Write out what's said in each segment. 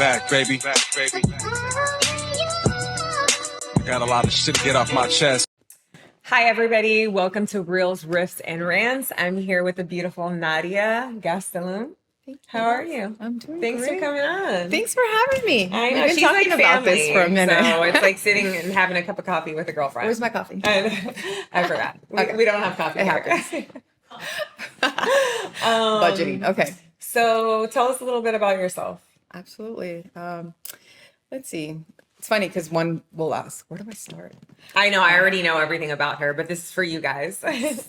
back, baby. I got a lot of shit to get off my chest. Hi, everybody. Welcome to Reels, Riffs, and Rants. I'm here with the beautiful Nadia Gastélum. How are you? I'm doing Thanks great. for coming on. Thanks for having me. I know. We've been She's talking like about this for a minute. So it's like sitting and having a cup of coffee with a girlfriend. Where's my coffee? I forgot. Okay. We don't have coffee It here. happens. Budgeting. Okay. So tell us a little bit about yourself. Absolutely. Let's see. It's funny because one will ask, where do I start? I know. I already know everything about her, but this is for you guys. This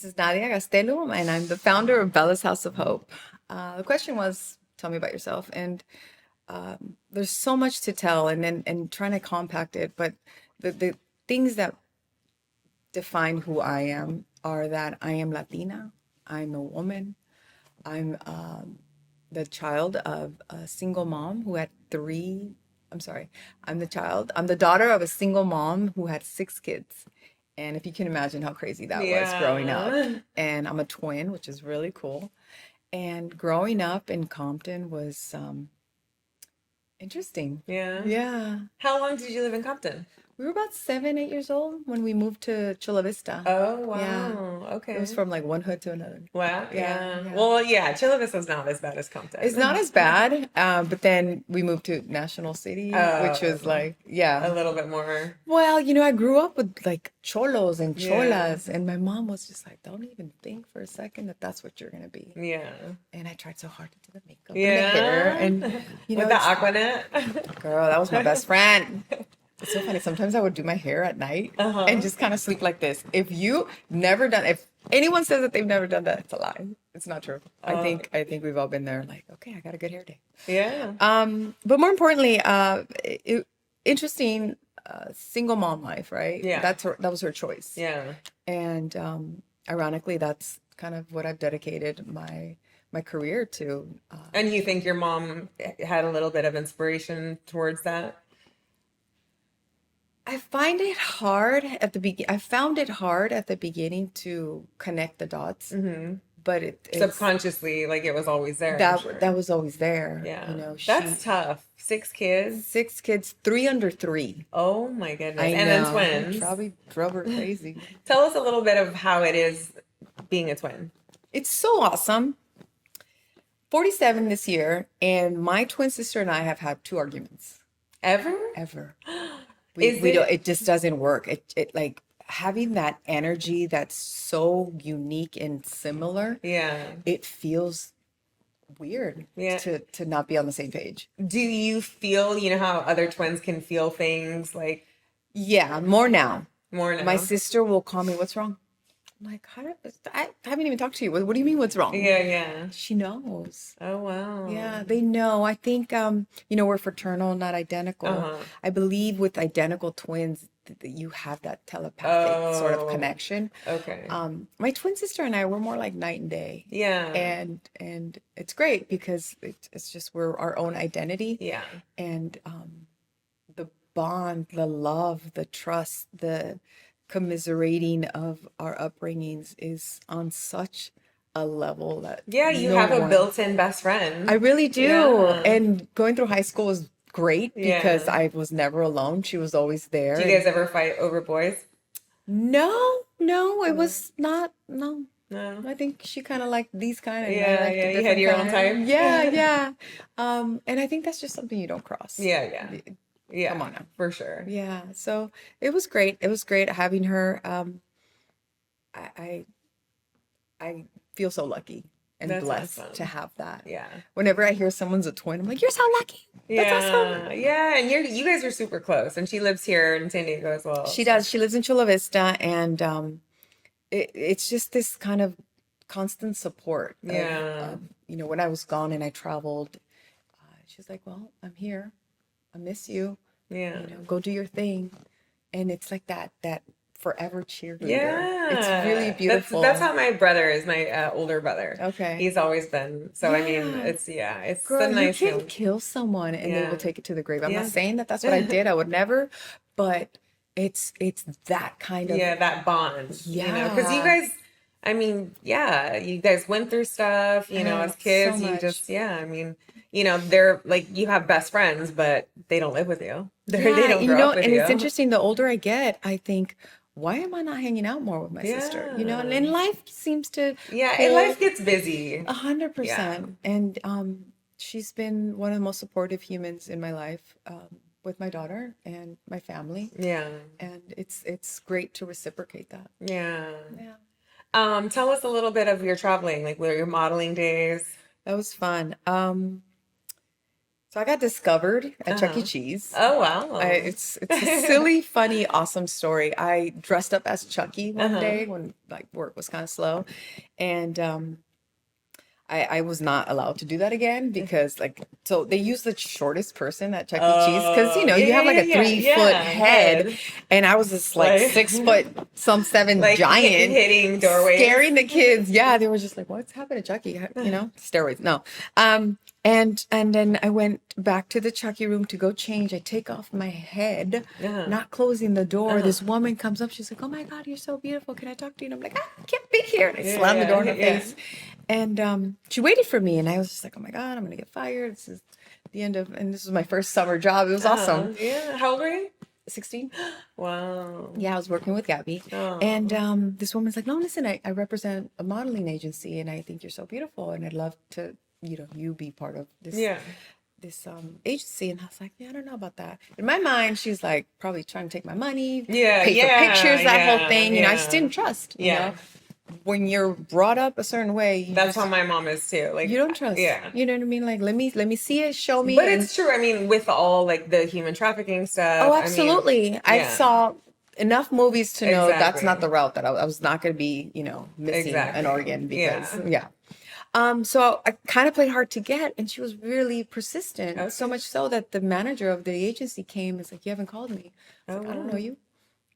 is Nadia Gastélum, and I'm the founder of Bella's House of Hope. The question was, tell me about yourself. And there's so much to tell and trying to compact it. But the things that define who I am are that I am Latina. I'm a woman. I'm the child of a single mom who had I'm the daughter of a single mom who had 6 kids. And if you can imagine how crazy that was growing up. And I'm a twin, which is really cool. And growing up in Compton was interesting. Yeah. Yeah. How long did you live in Compton? We were about 7, 8 years old when we moved to Chula Vista. Oh, wow. Yeah. Okay. It was from like one hood to another. Wow. Yeah. Well, yeah, Chula Vista's not as bad as Compton. It's not as bad, but then we moved to National City, which was like, a little bit more. Well, I grew up with like cholos and cholas, and my mom was just like, don't even think for a second that that's what you're going to be. Yeah. And I tried so hard to do the makeup and the hair. And, with the Aquanet? Girl, that was my best friend. It's so funny. Sometimes I would do my hair at night and just kind of sleep like this. If anyone says that they've never done that, it's a lie. It's not true. I think we've all been there. Like, okay, I got a good hair day. Yeah. But more importantly, interesting single mom life, right? Yeah. That was her choice. Yeah. And ironically, that's kind of what I've dedicated my career to. And you think your mom had a little bit of inspiration towards that? I found it hard at the beginning to connect the dots, but it's subconsciously, like it was always there. That was always there. Yeah, that's tough. 6 kids. 6 kids, 3 under 3. Oh my goodness! And then twins. Probably drove her crazy. Tell us a little bit of how it is being a twin. It's so awesome. 47 this year, and my twin sister and I have had 2 arguments. Ever? It just doesn't work. It like having that energy that's so unique and similar. Yeah. It feels weird to not be on the same page. Do you feel, how other twins can feel things like? Yeah, more now. My sister will call me, what's wrong? I'm like, I haven't even talked to you. What do you mean what's wrong? Yeah. She knows. Oh, wow. Yeah, they know. I think, we're fraternal, not identical. I believe with identical twins, you have that telepathic sort of connection. Okay. My twin sister and I, we're more like night and day. Yeah. And it's great because it's just we're our own identity. Yeah. And the bond, the love, the trust, the commiserating of our upbringings is on such a level that you have a built-in best friend. I really do. And going through high school was great because I was never alone. She was always there. Do you guys ever fight over boys? No, it was not. No. I think she kind of liked these kind of. You had your own time. Yeah. And I think that's just something you don't cross. Yeah, come on now. For sure. Yeah, so it was great. It was great having her. I feel so lucky and That's blessed awesome. to have that. Yeah. Whenever I hear someone's a twin, I'm like, you're so lucky. That's awesome. Yeah, and you guys are super close, and she lives here in San Diego as well. She does. She lives in Chula Vista, and it's just this kind of constant support. When I was gone and I traveled, she's like, well, I'm here. I miss you. Yeah. Go do your thing. And it's like that forever cheerleader. Yeah. It's really beautiful. That's how my brother is, my older brother. Okay. He's always been. So, I mean, it's Girl, a nice you can kill someone and they will take it to the grave. I'm not saying that that's what I did. I would never, but it's that kind of. Yeah, that bond. Yeah. Because you guys, I mean, you guys went through stuff, as kids. So you much. just, I mean, you know, they're like, you have best friends, but they don't live with you. They Yeah, don't grow up with and it's you. interesting. The older I get, I think, why am I not hanging out more with my sister? You know, Yeah. and life seems to Yeah, and pull life gets busy. 100%. And she's been one of the most supportive humans in my life, with my daughter and my family. Yeah. And it's great to reciprocate that. Yeah. Yeah, Tell us a little bit of your traveling, like what are your modeling days? that was fun. So I got discovered at Chuck E. Uh-huh. Cheese. Oh, wow. It's a silly, funny, awesome story. I dressed up as Chucky one Uh-huh. day when like work was kind of slow, and I was not allowed to do that again because like so they use the shortest person at Chuck E. Cheese because Oh, you have like a yeah, 3 foot yeah, head, and I was this like Like 6 foot some seven like giant hitting doorways. scaring the kids. Yeah, they were just like, "What's happened to Chucky?" You know, steroids. No. And then I went back to the Chucky room to go change. I take off my head, Uh-huh. not closing the door. Uh-huh. This woman comes up. She's like, "Oh my God, you're so beautiful. Can I talk to you?" And I'm like, "I can't be here." And I slammed the door in her face. And she waited for me, and I was just like, "Oh my God, I'm gonna get fired. This is the end of." And this was my first summer job. It was awesome. Yeah. How old were you? 16. Wow. Yeah, I was working with Gabby. Oh. And this woman's like, "No, listen, I represent a modeling agency, and I think you're so beautiful, and I'd love to, you be part of this." Yeah. This agency. And I was like, "Yeah, I don't know about that." In my mind, she's like probably trying to take my money, Yeah, pay for pictures, that yeah, whole thing. I just yeah. didn't trust. Yeah. When you're brought up a certain way, That's how my mom is too. Like you don't trust. Yeah. You know what I mean? Like, let me see it, show me. But and it's true. I mean, with all like the human trafficking stuff. oh, I mean, absolutely. I yeah. saw enough movies to know that's Exactly. not the route that I was not going to be, missing Exactly. an organ because Yeah. yeah. So I kind of played hard to get, and she was really persistent. So Okay. much so that the manager of the agency came and was like, "You haven't called me." I was like, "I don't know you.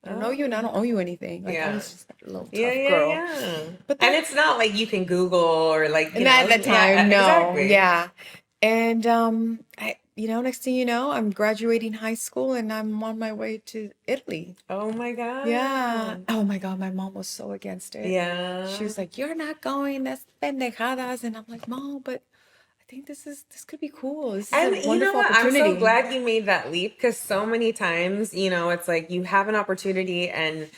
I don't know you, and I don't owe you anything." Like I Yeah. was just a little tough Yeah, girl. yeah. But And that, it's not like you can Google or like, you and know. at that Yeah, time, no, exactly. yeah. And next thing you know, I'm graduating high school and I'm on my way to Italy. Oh my God. Yeah. Oh my God, my mom was so against it. Yeah. She was like, "You're not going. That's pendejadas." And I'm like, "Mom, but I think this could be cool. This is And a you know wonderful what? I'm so opportunity." glad you made that leap because so many times, it's like you have an opportunity and,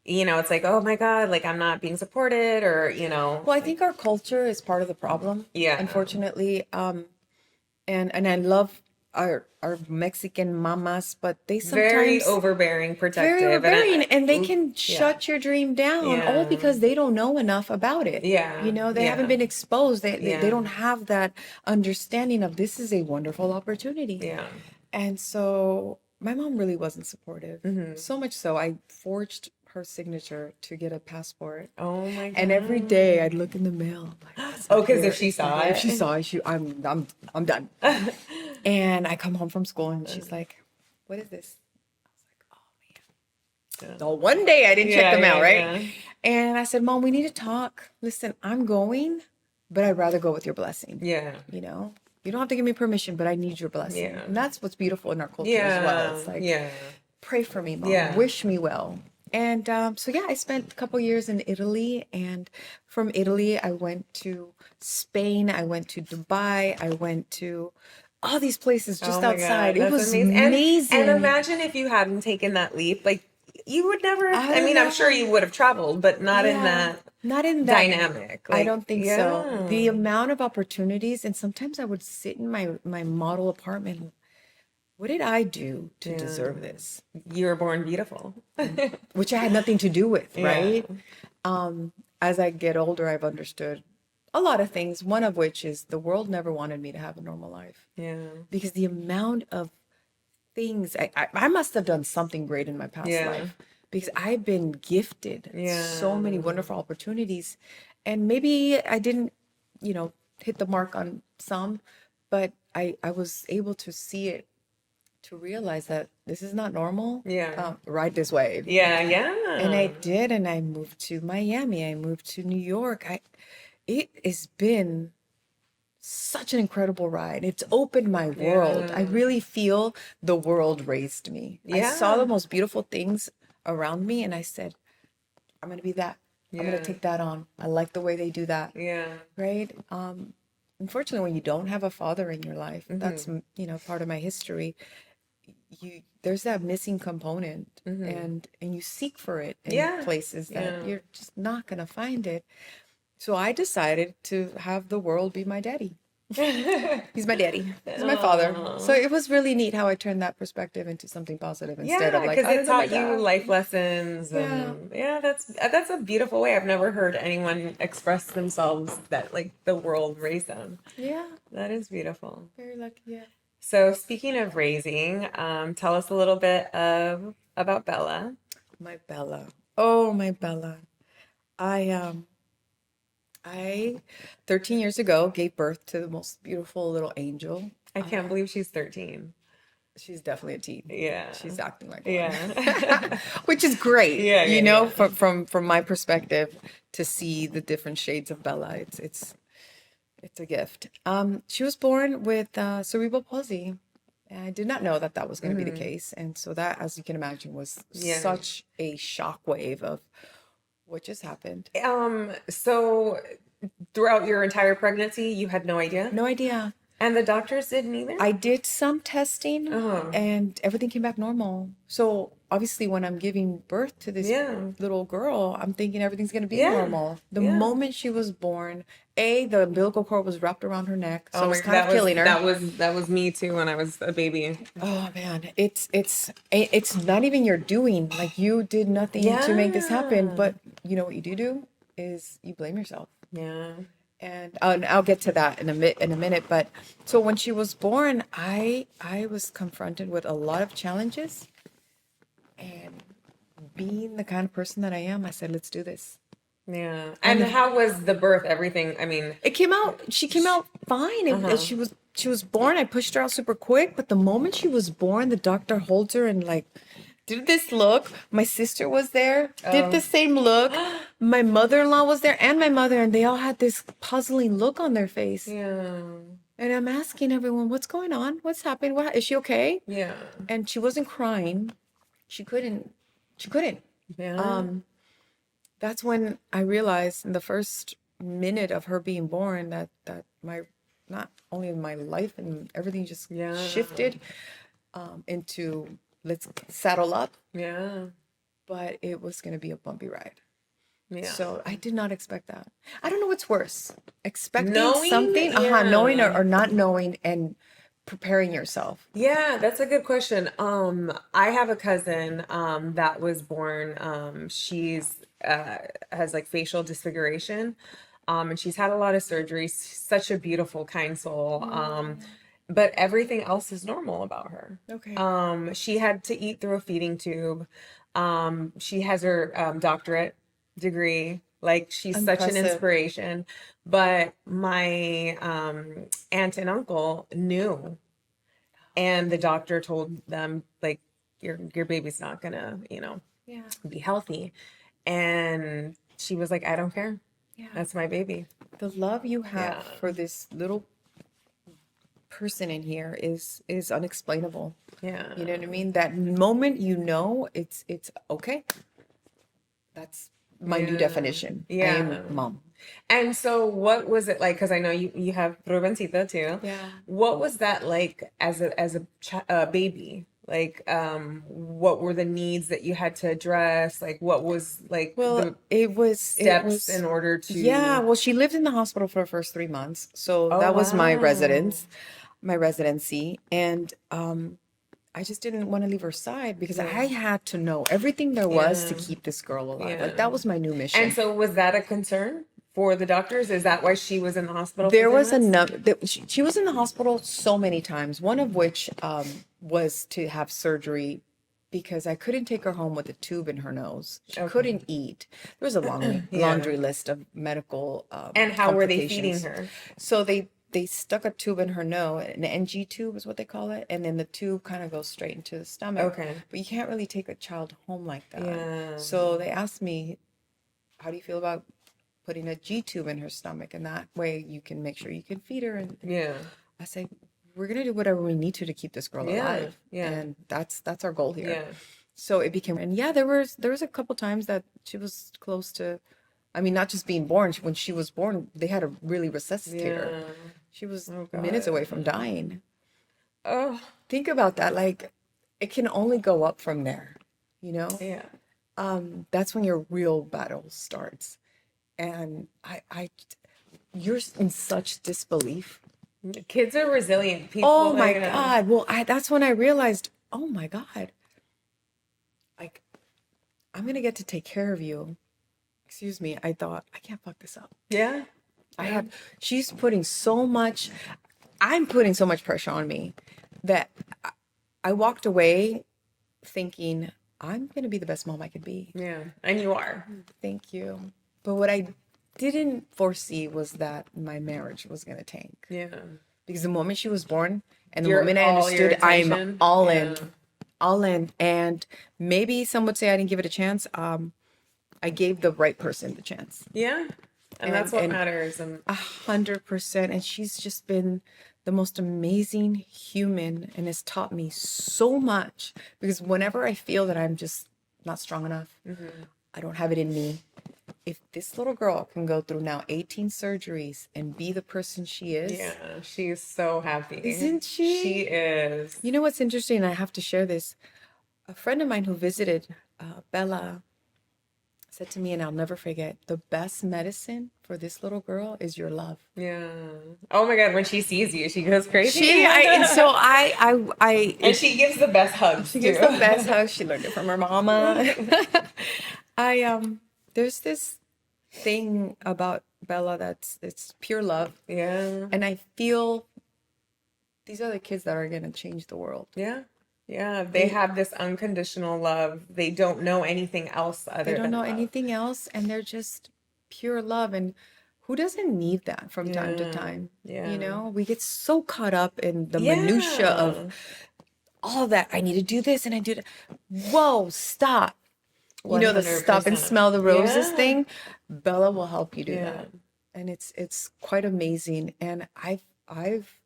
it's like, oh my God, like I'm not being supported or. Well, I think our culture is part of the problem. Yeah. Unfortunately. And I love our Mexican mamas, but they Very sometimes overbearing, protective. very overbearing, and they can yeah. shut your dream down all Yeah. because they don't know enough about it. Yeah. They haven't been exposed. They Yeah. don't have that understanding of this is a wonderful opportunity. Yeah. And so my mom really wasn't supportive. Mm-hmm. So much so I forged her signature to get a passport. Oh my God. And every day I'd look in the mail. I'm like, Oh, because if she saw if it. she saw it, I'm done. And I come home from school and she's like, "What is this?" I was like, "Oh man." So one day I didn't check the mail, right? Yeah. And I said, "Mom, we need to talk. Listen, I'm going, but I'd rather go with your blessing. Yeah. You don't have to give me permission, but I need your blessing." Yeah. And that's what's beautiful in our culture as well. It's like, Yeah. pray for me, Mom. Yeah. Wish me well. And so yeah, I spent a couple years in Italy, and from Italy I went to Spain, I went to Dubai, I went to all these places just Oh my outside. God, It that's was amazing. amazing. And imagine if you hadn't taken that leap, like you would never. I don't mean, I'm sure know. you would have traveled, but not in Yeah, that not in that dynamic. I Like, don't think yeah. so. The amount of opportunities, and sometimes I would sit in my model apartment. What did I do to deserve this? You were born beautiful. Which I had nothing to do with, Yeah. right? As I get older, I've understood a lot of things, one of which is the world never wanted me to have a normal life. Yeah. Because the amount of things, I must have done something great in my past life. Because I've been gifted so many wonderful opportunities. And maybe I didn't, hit the mark on some, but I was able to see it, to realize that this is not normal. Yeah. Ride this wave. Yeah. Yeah. And I did, and I moved to Miami. I moved to New York. It has been such an incredible ride. It's opened my world. I really feel the world raised me. I saw the most beautiful things around me, and I said, "I'm gonna be that. I'm gonna take that on. I like the way they do that." Yeah. Right? unfortunately, when you don't have a father in your life, that's, part of my history. There's that missing component, and you seek for it in Yeah. places that Yeah. you're just not gonna find it. So I decided to have the world be my daddy. He's my daddy. He's my father. So Aw. it was really neat how I turned that perspective into something positive instead Yeah, of like, because I it don't know my taught you dad. life lessons, Yeah. and yeah, that's a beautiful way. I've never heard anyone express themselves that like the world raised them. Yeah. That is beautiful. Very lucky. Yeah. So speaking of raising, tell us a little bit of about Bella. My Bella. Oh, my Bella. I 13 years ago gave birth to the most beautiful little angel. I can't believe she's 13. She's definitely a teen. Yeah. She's acting like one. Yeah. Which is great. Yeah, you yeah, know, yeah. from my perspective, to see the different shades of Bella. It's a gift. She was born with cerebral palsy. And I did not know that that was going to be the case. And so that, as you can imagine, was Yeah. such a shockwave of what just happened. So throughout your entire pregnancy, you had no idea? No idea. And the doctors didn't either? I did some testing and everything came back normal. So obviously when I'm giving birth to this little girl, I'm thinking everything's going to be normal. The moment she was born, the umbilical cord was wrapped around her neck. So it was kind of killing her. That was me too when I was a baby. Oh man, it's not even your doing. Like, you did nothing to make this happen, but you know what you do is you blame yourself. Yeah. And I'll get to that in a minute. But so when she was born, I was confronted with a lot of challenges, and being the kind of person that I am, I said, let's do this. Yeah. And how was the birth? Everything? I mean, She came out fine. She was born. I pushed her out super quick, but the moment she was born, the doctor holds her and like did this look. My sister was there, did the same look. My mother-in-law was there and my mother, and they all had this puzzling look on their face. yeah. And I'm asking everyone, what's going on? What's happening? Is she okay? Yeah. And she wasn't crying. She couldn't. Yeah. That's when I realized in the first minute of her being born that my, not only my life and everything just shifted into let's saddle up. Yeah. But it was going to be a bumpy ride. Yeah. So I did not expect that. I don't know what's worse, expecting Knowing? something, Yeah. knowing or not knowing, and preparing yourself. Yeah, that's a good question. I have a cousin that was born. She's has like facial disfiguration. And she's had a lot of surgeries. Such a beautiful, kind soul. But everything else is normal about her. Okay. She had to eat through a feeding tube. She has her doctorate degree. Like, she's such an Impressive. inspiration. But my aunt and uncle knew, and the doctor told them, like, your baby's not gonna, Yeah. be healthy. And she was like, I don't care. Yeah. That's my baby. The love you have Yeah. for this little person in here is unexplainable. Yeah. You know what I mean? That moment, it's okay. That's my new definition. I Yeah. am mom. And so what was it like? Because I know you have Rubencito too. Yeah. What was that like as a baby? Like, what were the needs that you had to address? Like, what was like Well, the it was steps in order to? Yeah, well, she lived in the hospital for the first 3 months. So that was my residency. And I just didn't want to leave her side because I had to know everything there was to keep this girl alive. Yeah. Like, that was my new mission. And so was that a concern for the doctors? Is that why she was in the hospital? There for 3 was months? she was in the hospital so many times, one of which was to have surgery because I couldn't take her home with a tube in her nose. She couldn't eat. There was a long laundry list of medical And how were they feeding complications. her? So they stuck a tube in her nose, an NG tube is what they call it, and then the tube kind of goes straight into the stomach. Okay. But you can't really take a child home like that. Yeah. So they asked me, how do you feel about putting a G tube in her stomach? And that way you can make sure you can feed her. And Yeah. I say, we're going to do whatever we need to keep this girl alive. Yeah. And that's our goal here. Yeah. So it became, and there was a couple times that she was close to, I mean, not just being born. When she was born, they had to really resuscitate her. She was Oh, minutes God. away from dying. Oh, Think about that. Like, it can only go up from there, you know? yeah. That's when your real battle starts. And you're in such disbelief. Kids are resilient Oh people. my God. Well, that's when I realized, oh my God, like, I'm gonna get to take care of you. Excuse me. I thought, I can't fuck this up. Yeah. She's putting so much, I'm putting so much pressure on me that I walked away thinking, I'm gonna be the best mom I could be. Yeah. And you are. Thank you. But what I didn't foresee was that my marriage was gonna tank. Yeah. Because the moment she was born and the Your- moment I all your understood, I'm attention. all Yeah. in. All in. And maybe some would say I didn't give it a chance. I gave the right person the chance. Yeah. And that's what matters. And 100%. And she's just been the most amazing human and has taught me so much. Because whenever I feel that I'm just not strong enough, I don't have it in me. If this little girl can go through now 18 surgeries and be the person she is. yeah, she's so happy. Isn't she? She is. You know what's interesting? I have to share this. A friend of mine who visited Bella said to me, and I'll never forget, the best medicine for this little girl is your love. Yeah. Oh my God, when she sees you, she goes crazy. And she gives the best hugs. She gives the best hugs. She learned it from her mama. There's this thing about Bella it's pure love. Yeah. And I feel these are the kids that are gonna change the world. Yeah. Yeah. They have this unconditional love. They don't know anything else other They don't than know love. anything else, and they're just pure love. And who doesn't need that from time to time? Yeah. You know, we get so caught up in the minutia of all that. I need to do this and I do that. Whoa, stop. You know, the stop and 100%. smell the roses Yeah. thing. Bella will help you do Yeah. that. And it's quite amazing. And I've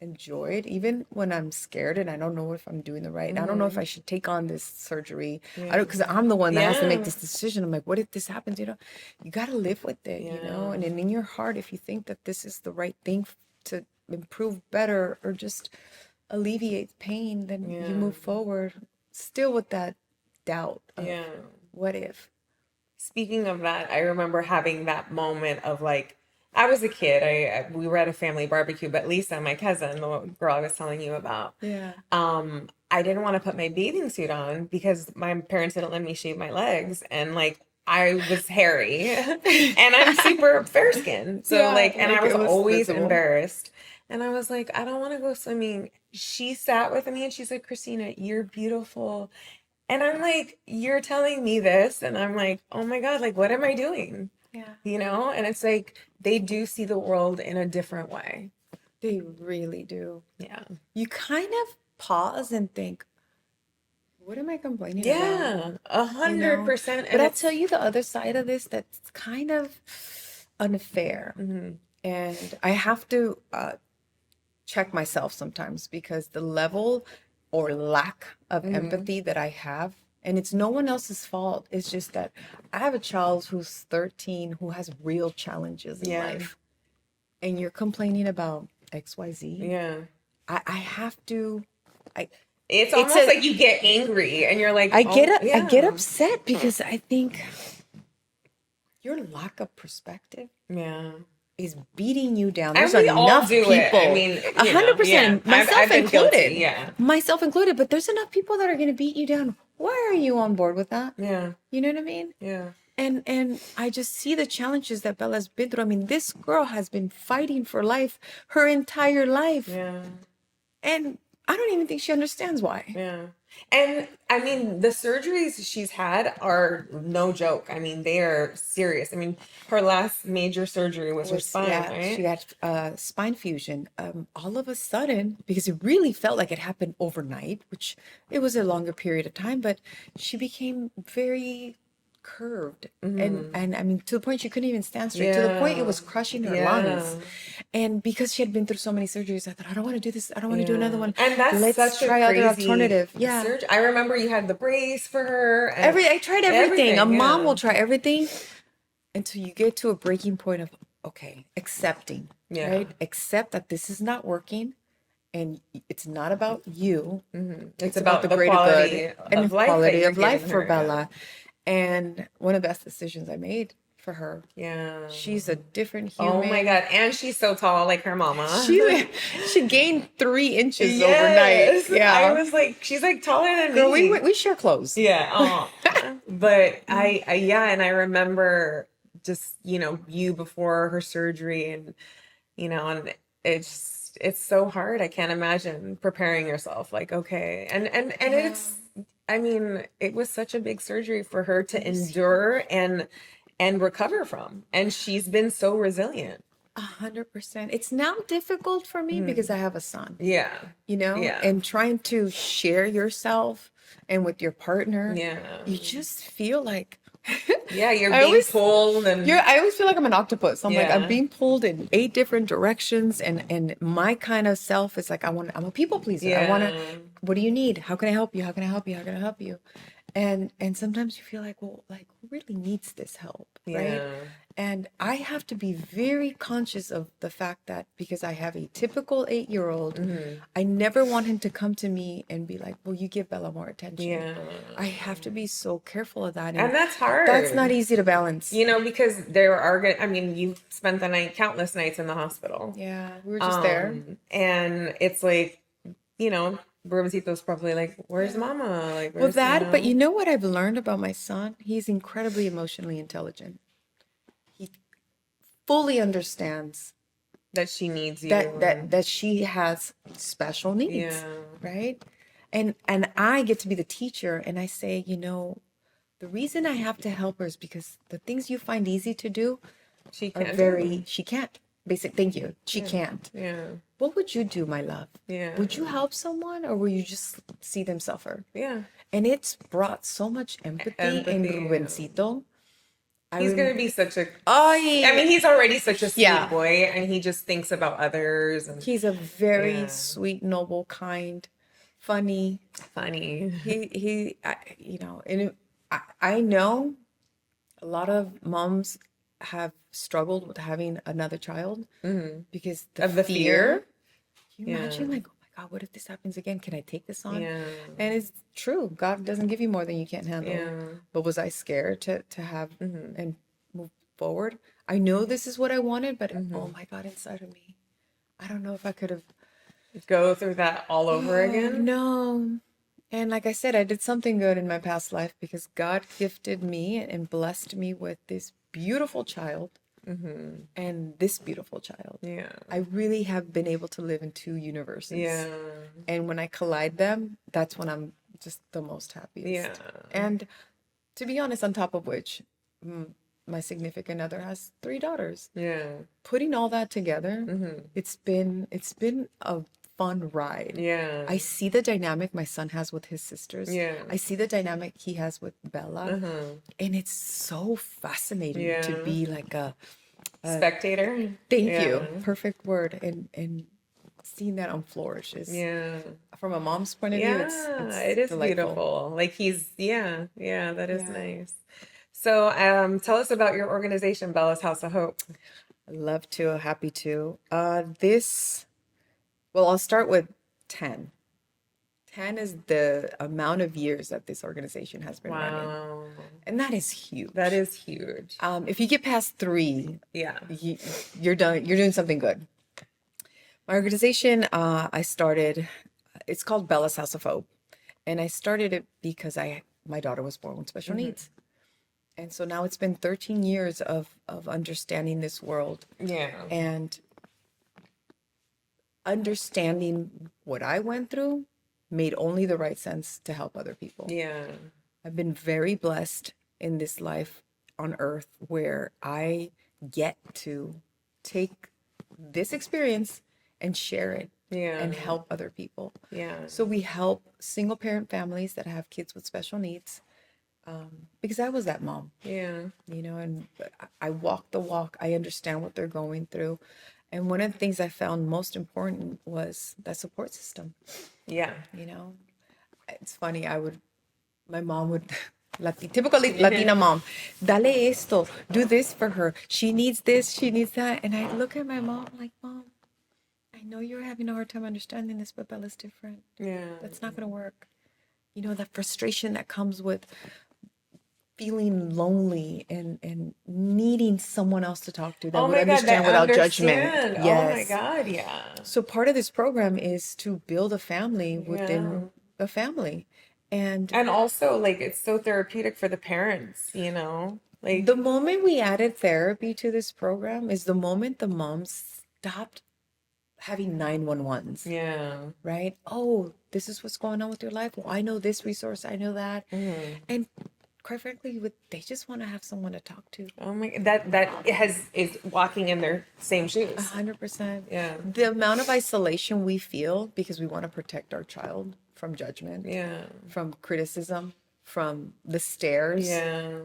enjoyed, even when I'm scared and I don't know if I'm doing the right. I don't know if I should take on this surgery. I don't, because I'm the one that has to make this decision. I'm like, what if this happens? You know, you got to live with it, you know, and in your heart, if you think that this is the right thing to improve better or just alleviate pain, then you move forward still with that doubt of what if. Speaking of that, I remember having that moment of like, I was a kid. We were at a family barbecue, but Lisa, my cousin, the girl I was telling you about, I didn't want to put my bathing suit on because my parents didn't let me shave my legs, and like I was hairy, and I'm super fair skinned, so and I was always embarrassed, and I was like, I don't want to go swimming. She sat with me and she's like, Christina, you're beautiful. And I'm like, you're telling me this, and I'm like, oh my God, like what am I doing? Yeah. You know, and it's like they do see the world in a different way. They really do. Yeah. You kind of pause and think, what am I complaining about? Yeah, 100%. But I'll tell you the other side of this that's kind of unfair. And I have to check myself sometimes because the level or lack of empathy that I have, and it's no one else's fault. It's just that I have a child who's 13 who has real challenges in life. And you're complaining about XYZ. Yeah. I have to. It's almost like you get angry and you're like, I get upset because I think your lack of perspective is beating you down. There's and we all enough do people. it. I mean, 100%. Myself I've been included. Guilty, yeah. Myself included. But there's enough people that are going to beat you down. Why are you on board with that? Yeah. You know what I mean? Yeah. And I just see the challenges that Bella's been through. I mean, this girl has been fighting for life her entire life. Yeah. And I don't even think she understands why. Yeah. And I mean, the surgeries she's had are no joke. I mean, they are serious. I mean, her last major surgery was her spine, right? She had spine fusion. All of a sudden, because it really felt like it happened overnight, which it was a longer period of time, but she became very curved and I mean to the point she couldn't even stand straight, to the point it was crushing her lungs. And because she had been through so many surgeries, I thought, I don't want to do this, I don't want to do another one, and that's let's such try a other crazy alternative. surgery. I remember you had the brace for her and I tried everything. A mom will try everything until you get to a breaking point of, okay, accepting, Yeah. right? Accept that this is not working and it's not about you. It's About about the the greater quality good and of life that quality you're of life giving for her. Yeah. Bella. And one of the best decisions I made for her. Yeah. She's a different Oh my human. God. And she's so tall, like her mama. She gained 3 inches Yes. overnight. I Yeah. was like, she's like taller than Girl, me. we share clothes. Yeah. But yeah, and I remember just, you before her surgery and it's so hard. I can't imagine preparing yourself like, okay. And I mean, it was such a big surgery for her to endure and recover from. And she's been so resilient. 100%. It's now difficult for me because I have a son, Yeah. Yeah. and trying to share yourself and with your partner, Yeah. you just feel like Yeah, you're I being always- pulled and I always feel like I'm an octopus. I'm like, I'm Yeah. being pulled in 8 different directions, and my kind of self is like, I'm a people pleaser. I want to, Yeah. what do you need? How can I help you? How can I help you? How can I help you? And sometimes you feel like, well, like, who really needs this help, right? Yeah. And I have to be very conscious of the fact that because I have a typical 8-year-old, I never want him to come to me and be like, well, you give Bella more attention. Yeah. I have to be so careful of that. And that's hard. That's not easy to balance. Because there are I mean, you've spent the night, countless nights in the hospital. Yeah, we were just there. And it's like, Brumacito's probably like, where's mama? Like, Well, where's, but you know what I've learned about my son? He's incredibly emotionally intelligent. He fully understands that she needs you. that she has special needs, Yeah. right? And I get to be the teacher, and I say, the reason I have to help her is because the things you find easy to do She are can't. she can't. Basic, thank you. She can't. Yeah. What would you do, my love? Yeah. Would you help someone, or will you just see them suffer? Yeah. And it's brought so much empathy in Empathy, Rubencito. He's gonna be such a. Oh, I mean, he's already such a sweet Yeah. boy, and he just thinks about others. And he's a very Yeah. sweet, noble, kind, funny. funny. I know a lot of moms have struggled with having another child because Of the fear? Can you Yeah. imagine, like, oh my God, what if this happens again? Can I take this on? Yeah. And it's true. God doesn't give you more than you can't handle. Yeah. But was I scared to have and move forward? I know this is what I wanted, but oh my God, inside of me, I don't know if I could have. Go through that all over again. No. And like I said, I did something good in my past life because God gifted me and blessed me with this beautiful child and this beautiful child. Yeah. I really have been able to live in two universes. Yeah. And when I collide them, that's when I'm just the most happiest. Yeah. And to be honest, on top of which, my significant other has 3 daughters. Yeah. Putting all that together, it's been a fun ride. Yeah. I see the dynamic my son has with his sisters. Yeah. I see the dynamic he has with Bella. And it's so fascinating to be like a spectator. thank Yeah. you. Perfect word. And seeing that on flourish is from a mom's point of view, it's it is delightful. beautiful. Like that is nice. So tell us about your organization, Bella's House of Hope. Love to, happy to. I'll start with 10. 10 is the amount of years that this organization has been running. Wow. And that is huge. That is huge. If you get past 3, Yeah. you're done. You're doing something good. My organization, I started, it's called Bella's House of Hope. And I started it because my daughter was born with special needs. And so now it's been 13 years of understanding this world. Yeah. And understanding what I went through made only the right sense to help other people. Yeah. I've been very blessed in this life on earth where I get to take this experience and share it and help other people. Yeah. So we help single parent families that have kids with special needs, because I was that mom. Yeah. And I walk the walk. I understand what they're going through. And one of the things I found most important was that support system. Yeah. It's funny. My mom would Typical Latina mom. Dale esto, do this for her. She needs this, she needs that. And I look at my mom like, Mom, I know you're having a hard time understanding this, but Bella's different. Yeah. That's not going to work. You know, that frustration that comes with feeling lonely and needing someone else to talk to that Oh would my God, understand that without judgment. understand. Yes. Oh my God, yeah. So part of this program is to build a family Yeah. within a family. And And also, like, it's so therapeutic for the parents, you know? Like, the moment we added therapy to this program is the moment the moms stopped having 911s, yeah. right? Oh, this is what's going on with your life. Well, I know this resource, I know that. And quite frankly, they just want to have someone to talk to. Oh my, that is walking in their same shoes. 100%. Yeah. The amount of isolation we feel because we want to protect our child from judgment, Yeah. from criticism, from the stares. Yeah.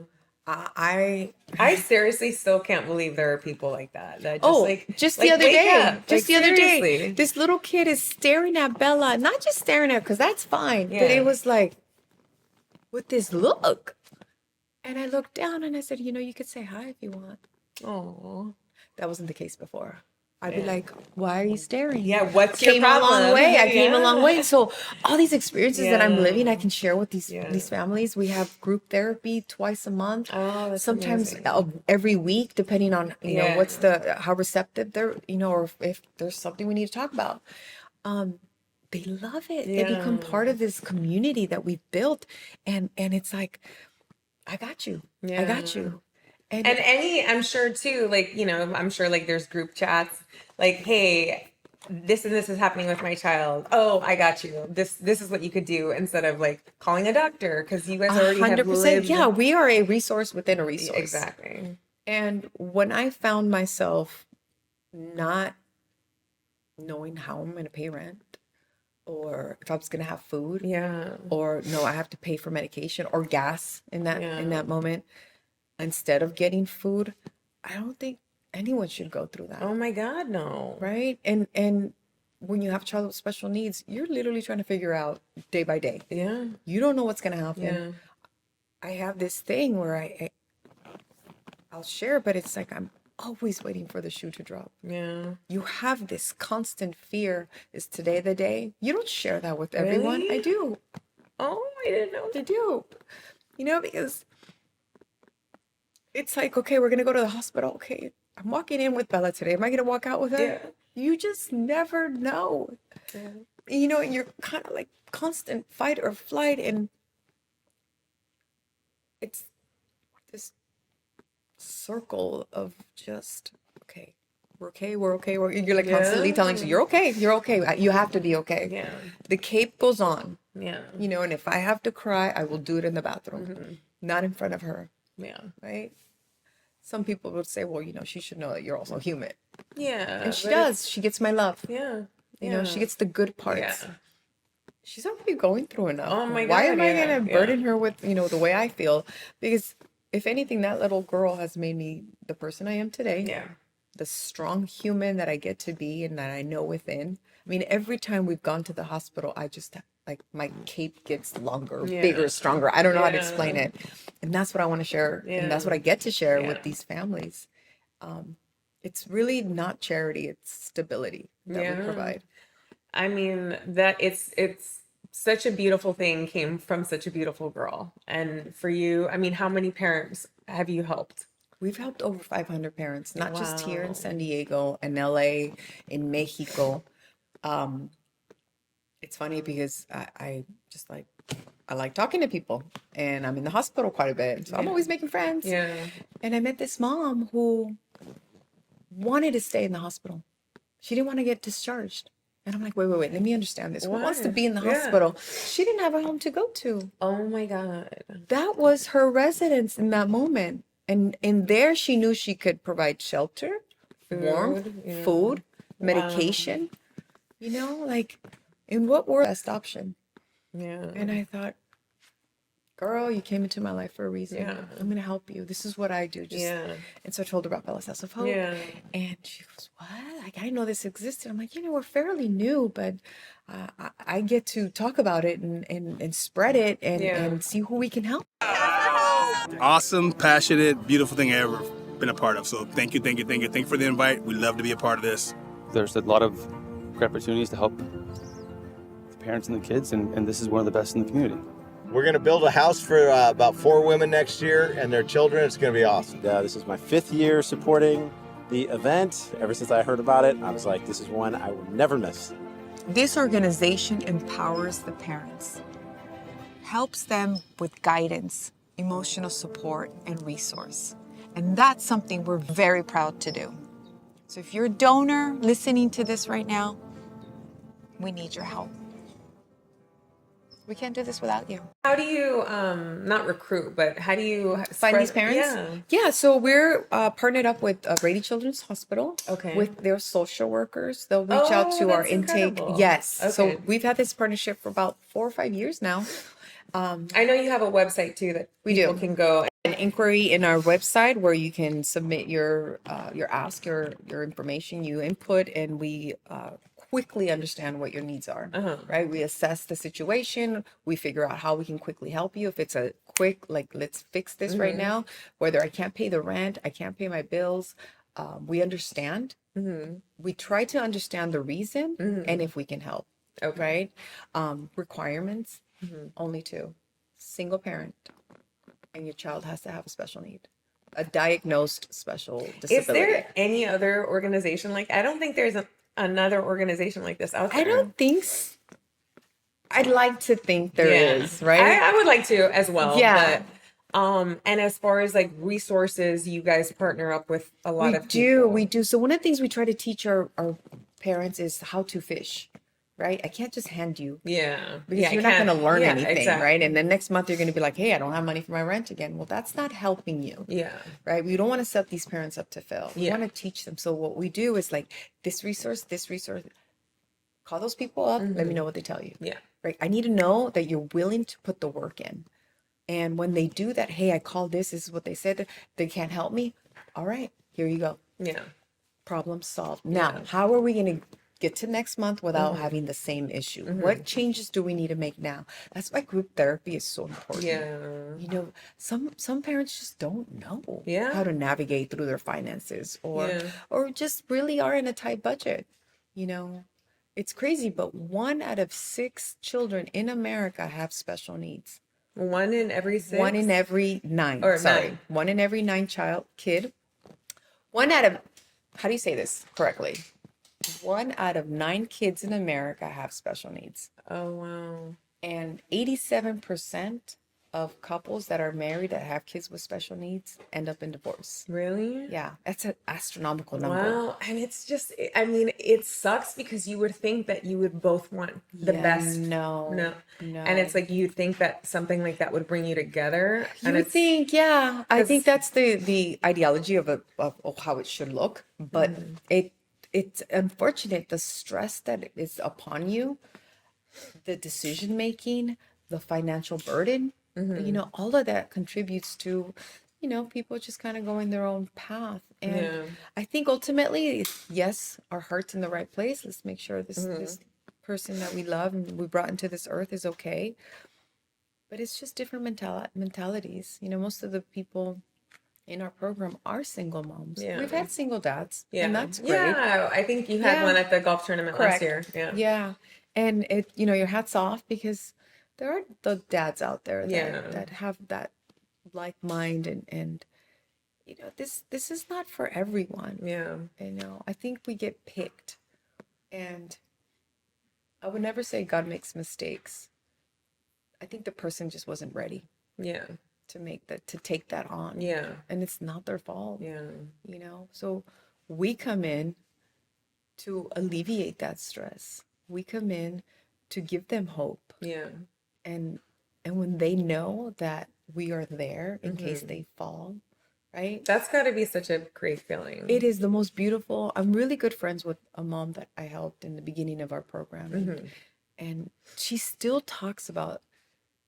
I I seriously still can't believe there are people like that. That just Oh, like just like, the other wake day, up. just Like, the other day, seriously. this little kid is staring at Bella, not just staring at her, because that's fine, but Yeah. it was like, with this look. And I looked down and I said, you know, you could say hi if you want. Oh. That wasn't the case before. I'd be Yeah. like, why are you staring? Yeah, what's Came your a long problem? way. I came a Yeah. long way. So all these experiences that I'm living, I Yeah. can share with these Yeah. these families. We have group therapy twice a month. Oh, that's Sometimes amazing. every week, depending on Yeah. what's how receptive they're, or if there's something we need to talk about. They love it. They become Yeah. part of this community that we've built, and it's like, I got you. I got Yeah. you. And I'm sure too, like, you know, I'm sure like there's group chats, like, hey, this and this is happening with my child. Oh, I got you. This is what you could do instead of like calling a doctor because you guys already have 100%. lived. Yeah, we are a resource within a resource. Exactly. And when I found myself not knowing how I'm going to pay rent, or if I was going to have food, Yeah. or no, I have to pay for medication or gas in that Yeah. moment, instead of getting food, I don't think anyone should go through that. Oh my God, no. Right? And when you have a child with special needs, you're literally trying to figure out day by day. Yeah. You don't know what's going to happen. Yeah. I have this thing where I'll share, but it's like I'm always waiting for the shoe to drop. Yeah. You have this constant fear. Is today the day? You don't share that with everyone. Really? I do. Oh, I didn't know. I do. Because it's like, okay, we're going to go to the hospital. Okay, I'm walking in with Bella today. Am I going to walk out with her? Yeah. You just never know. Yeah. And you're kind of like constant fight or flight. And it's this circle of just, okay, we're okay, we're okay. You're like constantly telling yourself, you're okay, you're okay. You have to be okay. Yeah. The cape goes on. Yeah. And if I have to cry, I will do it in the bathroom, not in front of her. Yeah. Right? Some people would say, well, she should know that you're also human. Yeah. And she but does. She gets my love. Yeah. She gets the good parts. Yeah. She's already going through enough. Oh my Why God, am I yeah, going to burden her with, the way I feel? Because if anything, that little girl has made me the person I am today. Yeah. The strong human that I get to be and that I know within. I mean, every time we've gone to the hospital, I just, like, my cape gets longer, bigger, stronger. I don't know how to explain it. And that's what I want to share. And that's what I get to share with these families. It's really not charity, it's stability that we provide. I mean, that it's such a beautiful thing came from such a beautiful girl. And for you, I mean, how many parents have you helped? We've helped over 500 parents, not just here in Wow. San Diego, in LA, in Mexico. It's funny because I just like, I like talking to people, and I'm in the hospital quite a bit. So I'm always making friends. Yeah. And I met this mom who wanted to stay in the hospital. She didn't want to get discharged. And I'm like, wait, let me understand this. Who wants to Why? be in the Yeah. hospital? She didn't have a home to go to. Oh my God. That was her residence in that moment. And in there, she knew she could provide shelter, warmth, yeah. food, Wow. medication. Like, in what were the best option? Yeah. And I thought, girl, you came into my life for a reason. Yeah. I'm going to help you. This is what I do. And so I told her about Bella's House of Hope. Yeah. And she goes, what? Like, I didn't know this existed. I'm like, we're fairly new, but I get to talk about it and spread it and see who we can help. Awesome, passionate, beautiful thing I ever been a part of. So thank you for the invite. We love to be a part of this. There's a lot of great opportunities to help the parents and the kids, and this is one of the best in the community. We're going to build a house for about 4 women next year and their children. It's going to be awesome. This is my 5th year supporting the event. Ever since I heard about it, I was like, this is one I will never miss. This organization empowers the parents, helps them with guidance, emotional support, and resource. And that's something we're very proud to do. So if you're a donor listening to this right now, we need your help. We can't do this without you. How do you not recruit, but how do you Find these parents? Yeah, so we're partnered up with Brady Children's Hospital. Okay. With their social workers. They'll reach out to our that's intake. incredible. Yes. Okay. So we've had this partnership for about 4 or 5 years now. I know you have a website too that people can go. An inquiry in our website where you can submit your ask, your information, you input, and we quickly understand what your needs are. Right? We assess the situation. We figure out how we can quickly help you. If it's a quick, like, let's fix this right now, whether I can't pay the rent, I can't pay my bills, we understand. We try to understand the reason and if we can help. Okay. Right? Requirements, only 2. Single parent, and your child has to have a special need, a diagnosed special disability. Is there any other organization like? I don't think there's another organization like this out there. I don't think. I'd like to think there is, right? I would like to as well. Yeah. But, and as far as like resources, you guys partner up with a lot of people. We do. So one of the things we try to teach our parents is how to fish. Right? I can't just hand you. Yeah. Because you're not going to learn anything, exactly. right? And then next month you're going to be like, hey, I don't have money for my rent again. Well, that's not helping you. Yeah. Right? We don't want to set these parents up to fail. We Yeah. want to teach them. So what we do is like this resource, call those people up. Let me know what they tell you. Yeah. Right? I need to know that you're willing to put the work in. And when they do that, hey, I called this is what they said. They can't help me. All right, here you go. Yeah. Problem solved. Now, how are we going to get to next month without having the same issue? What changes do we need to make now? That's why group therapy is so important. Yeah. You know, some parents just don't know Yeah. how to navigate through their finances or Yeah. or just really are in a tight budget. You know, it's crazy, but 1 out of 6 children in America have special needs. 1 in every 6? 1 in every 9. Or Sorry. 9. 1 in every 9 kid. 1 out of, how do you say this correctly? 1 out of 9 kids in America have special needs. Oh, wow. And 87% of couples that are married that have kids with special needs end up in divorce. Really? Yeah, that's an astronomical number. Wow. And it's just, I mean, it sucks because you would think that you would both want the best. No. And it's like, you'd think that something like that would bring you together. You and would think, yeah. I think that's the ideology of how it should look. But it's unfortunate, the stress that is upon you, the decision making, the financial burden, you know, all of that contributes to, you know, people just kind of going their own path. And I think ultimately, yes, our heart's in the right place. Let's make sure this person that we love and we brought into this earth is okay. But it's just different mentalities. You know, most of the people in our program are single moms. Yeah. We've had single dads, Yeah. and that's great. Yeah. I think you had one at the golf tournament last year. Yeah. Yeah. And it, you know, your hat's off because there are the dads out there that have that like mind and you know, this is not for everyone. Yeah. You know, I think we get picked, and I would never say God makes mistakes. I think the person just wasn't ready. Yeah. To take that on. Yeah. And it's not their fault. Yeah. You know, so we come in to alleviate that stress. We come in to give them hope. Yeah. And when they know that we are there in case they fall, right? That's got to be such a great feeling. It is the most beautiful. I'm really good friends with a mom that I helped in the beginning of our program. And she still talks about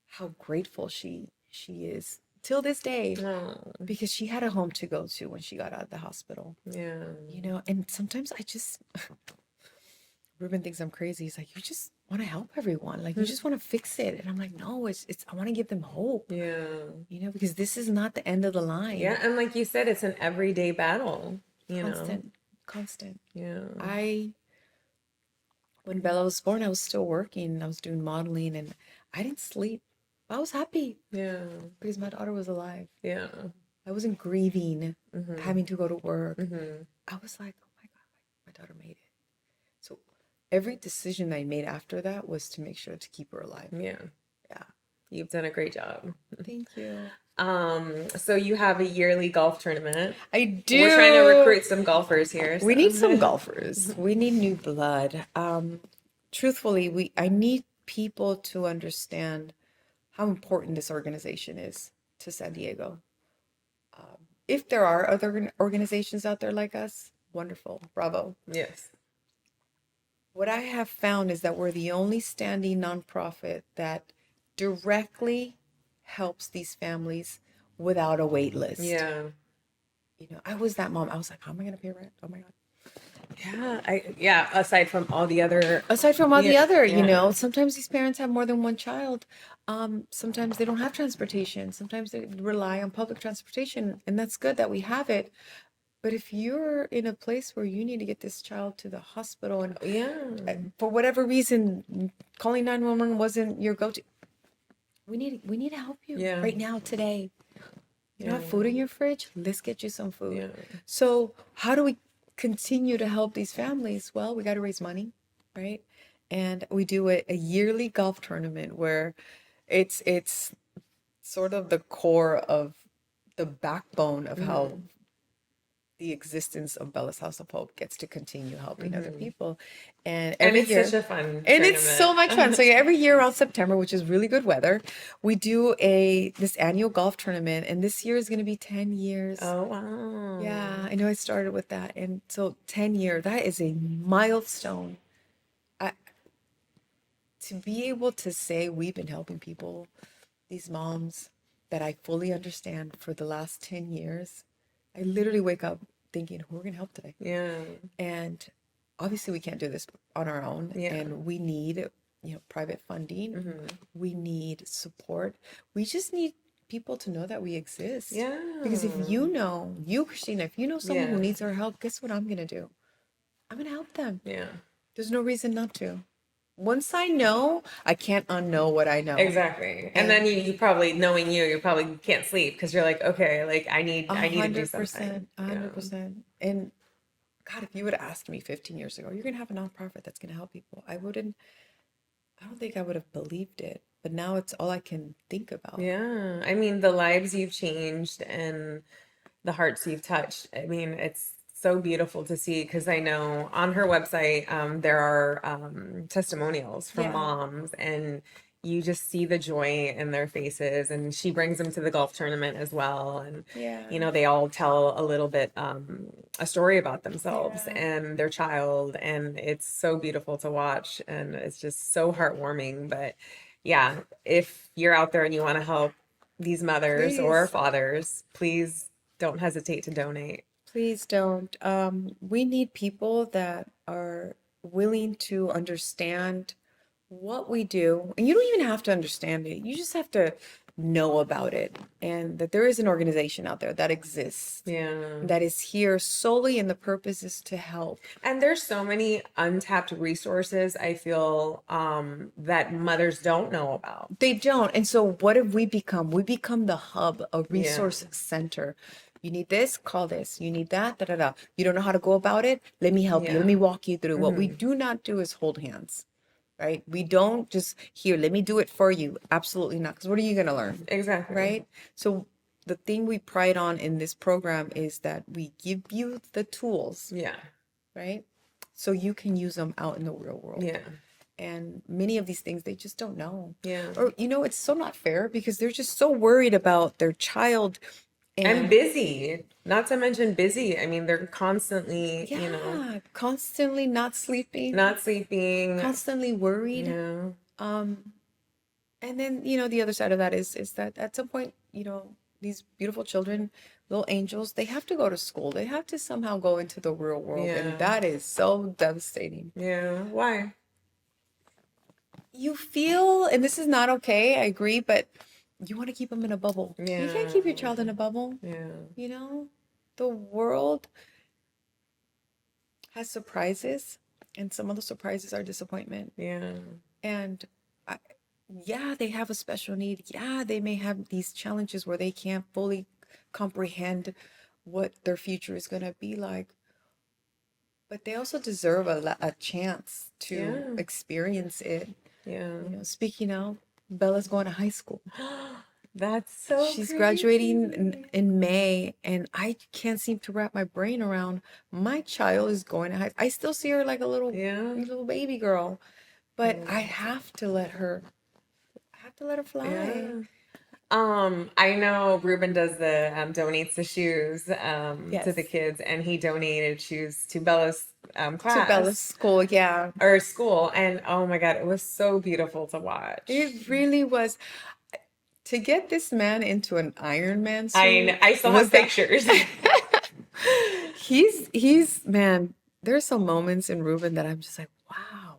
how grateful she is till this day because she had a home to go to when she got out of the hospital. Yeah. You know, and sometimes Ruben thinks I'm crazy. He's like, want to help everyone. Like, you just want to fix it. And I'm like, no, it's I want to give them hope. Yeah. You know, because this is not the end of the line. Yeah. And like you said, it's an everyday battle, you know? Constant. Yeah. When Bella was born, I was still working. I was doing modeling and I didn't sleep. I was happy Yeah. because my daughter was alive. Yeah. I wasn't grieving, having to go to work. Mm-hmm. I was like, oh my God, my daughter made it. So every decision I made after that was to make sure to keep her alive. Yeah. Yeah. You've done a great job. Thank you. So you have a yearly golf tournament. I do. We're trying to recruit some golfers here. We so. need some golfers. We need new blood. Truthfully, I need people to understand how important this organization is to San Diego. If there are other organizations out there like us, wonderful, bravo. Yes. What I have found is that we're the only standing nonprofit that directly helps these families without a wait list. Yeah. You know, I was that mom. I was like, how am I going to pay rent? Oh my God. Yeah. Aside from all the other. You know, sometimes these parents have more than one child. Sometimes they don't have transportation. Sometimes they rely on public transportation, and that's good that we have it. But if you're in a place where you need to get this child to the hospital and for whatever reason, calling 911 wasn't your go-to, we need to help you right now, today. You don't have food in your fridge? Let's get you some food. Yeah. So how do we continue to help these families? Well, we got to raise money, right? And we do a yearly golf tournament where it's sort of the core of the backbone of how the existence of Bella's House of Hope gets to continue helping other people. And every it's year, such a fun and tournament. it's so much fun. So every year around September, which is really good weather, we do this annual golf tournament, and this year is going to be 10 years. Oh, wow. Yeah, I know I started with that. And so 10 years, that is a milestone. To be able to say we've been helping people, these moms that I fully understand for the last 10 years, I literally wake up thinking, who are we going to help today? Yeah. And obviously we can't do this on our own. Yeah. And we need, private funding. We need support. We just need people to know that we exist. Yeah. Because if Christina, if you know someone who needs our help, guess what I'm going to do? I'm going to help them. Yeah. There's no reason not to. Once I know, I can't unknow what I know. Exactly. And then you probably, knowing you probably can't sleep because you're like, okay, like I need to do something. 100%. And God, if you would have asked me 15 years ago, you're going to have a nonprofit that's going to help people, I don't think I would have believed it. But now it's all I can think about. Yeah. I mean, the lives you've changed and the hearts you've touched. I mean, it's so beautiful to see, because I know on her website there are testimonials from moms, and you just see the joy in their faces, and she brings them to the golf tournament as well, and they all tell a little bit a story about themselves and their child, and it's so beautiful to watch, and it's just so heartwarming. But yeah, if you're out there and you want to help these mothers or fathers, please don't hesitate to donate. Please don't. We need people that are willing to understand what we do. And you don't even have to understand it. You just have to know about it. And that there is an organization out there that exists. That is here solely, and the purpose is to help. And there's so many untapped resources, I feel, that mothers don't know about. They don't. And so what have we become? We become the hub, a resource center. You need this, call this. You need that, You don't know how to go about it? Let me help you. Let me walk you through. What we do not do is hold hands, right? We don't just, here, let me do it for you. Absolutely not. Because what are you going to learn? Exactly. Right? So the thing we pride on in this program is that we give you the tools. Right? So you can use them out in the real world. And many of these things, they just don't know. Or, it's so not fair, because they're just so worried about their child. And busy, not to mention busy. I mean, they're constantly, constantly not sleeping, constantly worried. And then, the other side of that is that at some point, these beautiful children, little angels, they have to go to school. They have to somehow go into the real world. And that is so devastating. Why? you feel, and this is not okay, I agree, but you want to keep them in a bubble. You can't keep your child in a bubble. Yeah. You know, the world has surprises, and some of the surprises are disappointment. Yeah. And yeah, they have a special need. Yeah, they may have these challenges where they can't fully comprehend what their future is going to be like. But they also deserve a chance to experience it. Yeah. You know, speaking of, Bella's going to high school. That's so She's crazy. graduating in May, and I can't seem to wrap my brain around my child is going to high. I still see her like a little baby girl, but I have to let her. I have to let her fly. Yeah. I know Ruben does the donates the shoes to the kids, and he donated shoes to Bella's class. To Bella's school, yeah. Or school, and oh my God, it was so beautiful to watch. It really was. To get this man into an Iron Man suit. I still have pictures. He's man, there's some moments in Ruben that I'm just like, wow.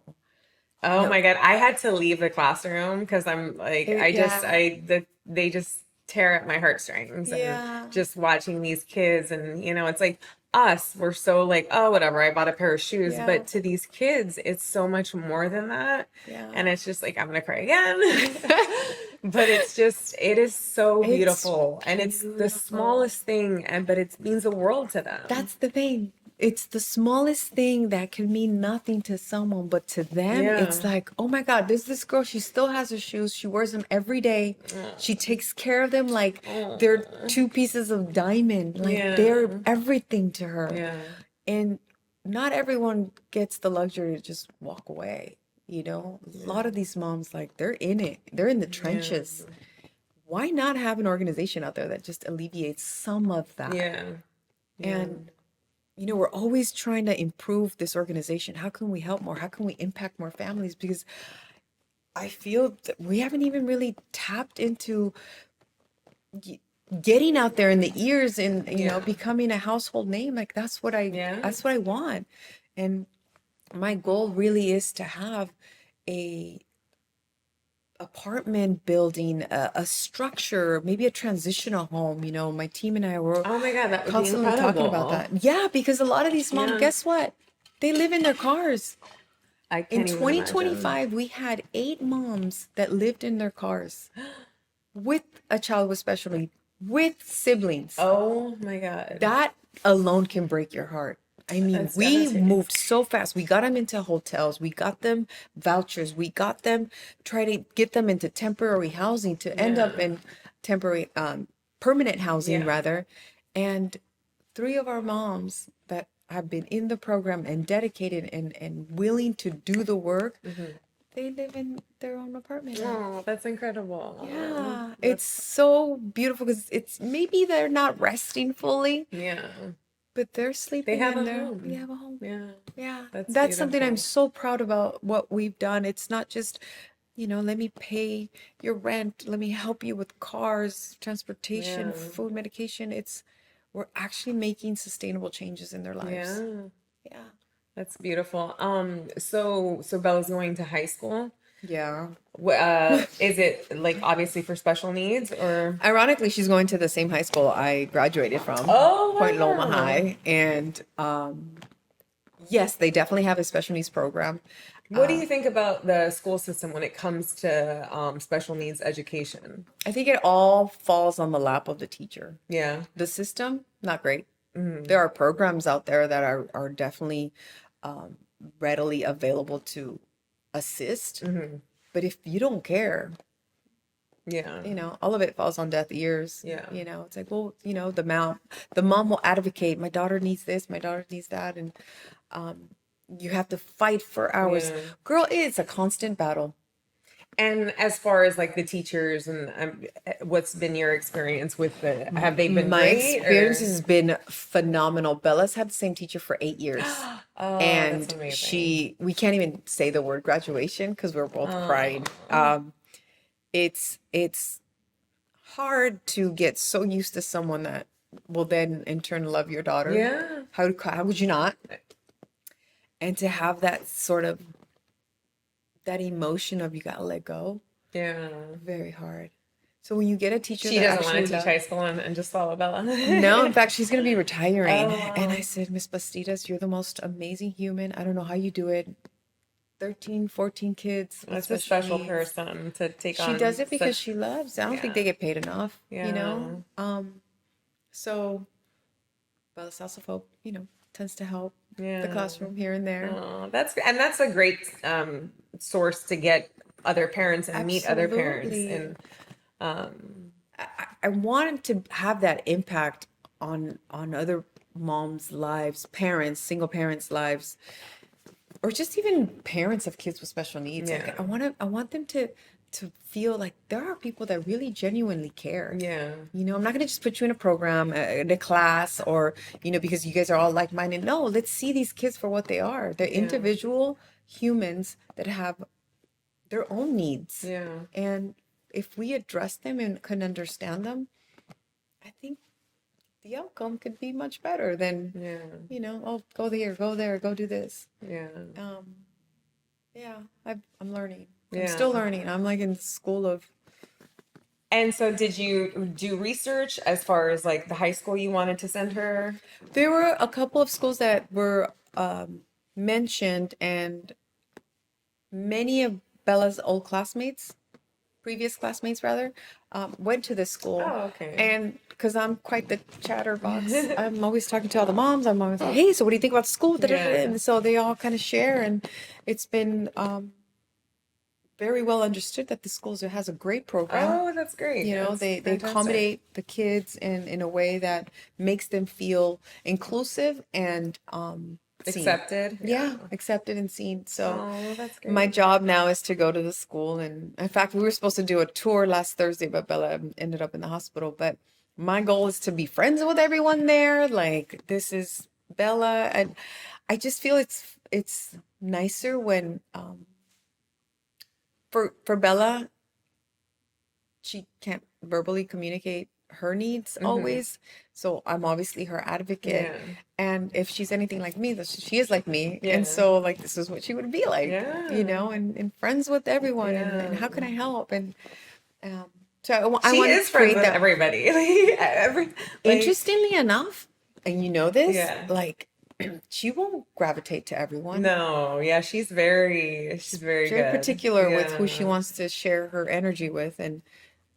Oh my God, I had to leave the classroom because I'm like, they just tear at my heartstrings. And just watching these kids, and you know, it's like us, we're so like, oh, whatever, I bought a pair of shoes. But to these kids, it's so much more than that. And it's just like, I'm gonna cry again. But it's just, it is so beautiful. And it's the smallest thing, but it means the world to them. That's the thing. It's the smallest thing that can mean nothing to someone, but to them, it's like, oh my God, there's this girl. She still has her shoes. She wears them every day. She takes care of them like they're two pieces of diamond. Like they're everything to her. And not everyone gets the luxury to just walk away. You know, a lot of these moms, like, they're in it. They're in the trenches. Why not have an organization out there that just alleviates some of that? And you know, we're always trying to improve this organization. How can we help more? How can we impact more families? Because I feel that we haven't even really tapped into getting out there in the ears and, you know, becoming a household name. Like, that's what I want. And my goal really is to have a apartment building, a structure, maybe a transitional home. You know, my team and I were that would constantly be talking about that. Yeah, because a lot of these moms, guess what? They live in their cars. In 2025, we had 8 moms that lived in their cars with a child with special needs, with siblings. Oh my God. That alone can break your heart. I mean, we moved so fast. We got them into hotels. We got them vouchers. We got them, try to get them into temporary housing to end up in temporary, permanent housing rather. And 3 of our moms that have been in the program and dedicated and willing to do the work, they live in their own apartment. Oh, that's incredible. Yeah, it's so beautiful because it's maybe they're not resting fully. But they're sleeping. They have in a there. home. They have a home. Yeah. That's something I'm so proud about what we've done. It's not just, you know, let me pay your rent. Let me help you with cars, transportation, food, medication. We're actually making sustainable changes in their lives. Yeah. That's beautiful. So Bella's going to high school. Yeah. Is it like obviously for special needs, or? Ironically, she's going to the same high school I graduated from. Oh, Point Loma High. And yes, they definitely have a special needs program. What do you think about the school system when it comes to special needs education? I think it all falls on the lap of the teacher. Yeah. The system, not great. There are programs out there that are definitely readily available to assist. But if you don't care, you know, all of it falls on deaf ears. You know, it's like, well, you know, the mom will advocate, my daughter needs this, my daughter needs that, and you have to fight for hours. Girl, it's a constant battle. And as far as like the teachers and what's been your experience with have they been My great? experience has been phenomenal. Bella's had the same teacher for 8 years. And that's amazing. we can't even say the word graduation because we're both crying. It's hard to get so used to someone that will then in turn love your daughter. Yeah. How would you not? And to have that sort of that emotion of you gotta let go, Yeah. very hard. So when you get a teacher She that doesn't want to actually teach loves, high school and just follow Bella. no, in fact, she's gonna be retiring. Oh, wow. And I said, Miss Bastidas, you're the most amazing human. I don't know how you do it. 13, 14 kids with That's a special needs. person to take She on. does it because such- she loves. I don't think Yeah. they get paid enough, you Yeah. know? So Bella's House of Hope, tends to help the Yeah. classroom here and there. Oh, that's a great source to get other parents and meet other parents. Absolutely. And I wanted to have that impact on other moms' lives, parents, single parents' lives, or just even parents of kids with special needs. Like, Yeah. I want them to feel like there are people that really genuinely care. yeah. I'm not going to just put you in a program, in a class, or, because you guys are all like-minded. No, let's see these kids for what they are. They're individual humans that have their own needs. Yeah. And if we address them and can understand them, I think the outcome could be much better than, Yeah. oh, go there, go do this. Yeah. Yeah, I'm learning. I'm Yeah. still learning. I'm like in the school of. And so did you do research as far as like the high school you wanted to send her? There were a couple of schools that were mentioned, and many of Bella's old classmates, previous classmates rather, went to this school. Oh, okay. And because I'm quite the chatterbox, I'm always talking to all the moms. I'm always like, hey, so what do you think about school? Yeah. And so they all kind of share, and it's been very well understood that the schools has a great program. Oh, that's great. That's They fantastic. accommodate the kids in a way that makes them feel inclusive and seen. Accepted. Yeah, accepted and seen. So Oh, that's great. my job now is to go to the school, and in fact, we were supposed to do a tour last Thursday, but Bella ended up in the hospital. But my goal is to be friends with everyone there. Like, this is Bella, and I just feel it's nicer when for Bella, she can't verbally communicate her needs always. So I'm obviously her advocate. Yeah. And if she's anything like me, she is like me. Yeah. And so like this is what she would be like, Yeah. and friends with everyone. And how can I help? And so I She want is to friends create with that. everybody. Interestingly enough, and you know this, Yeah. like she won't gravitate to everyone. No, yeah, she's very Very good. particular with who she Yeah. wants to share her energy with. And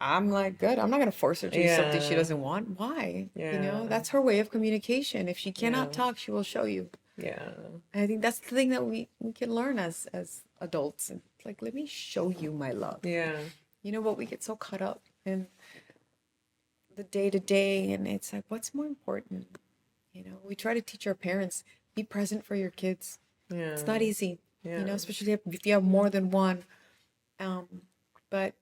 I'm like, good. I'm not going to force her to do something she Yeah. doesn't want. Why? Yeah. That's her way of communication. If she cannot Yeah. talk, she will show you. Yeah. And I think that's the thing that we can learn as adults. And like, let me show you my love. Yeah. But we get so caught up in the day to day, and it's like, what's more important? We try to teach our parents, be present for your kids. Yeah. It's not easy, Yeah. especially if you have more than one. But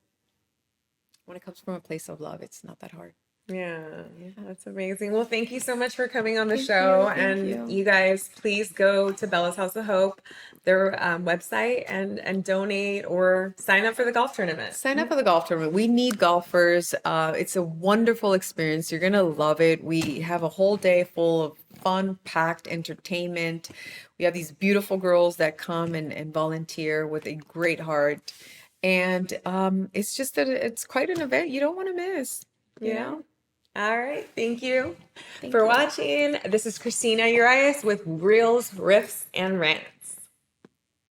when it comes from a place of love, it's not that hard. Yeah, that's amazing. Well, thank you so much for coming on the Thank show. you, thank And you. you guys, please go to Bella's House of Hope, their website, and donate or sign up for the golf tournament. Sign up for the golf tournament. We need golfers. It's a wonderful experience. You're going to love it. We have a whole day full of fun, packed entertainment. We have these beautiful girls that come and volunteer with a great heart. And it's just that it's quite an event you don't want to miss. You know? All right. Thank you for watching. This is Christina Urias with Reels, Riffs, and Rants.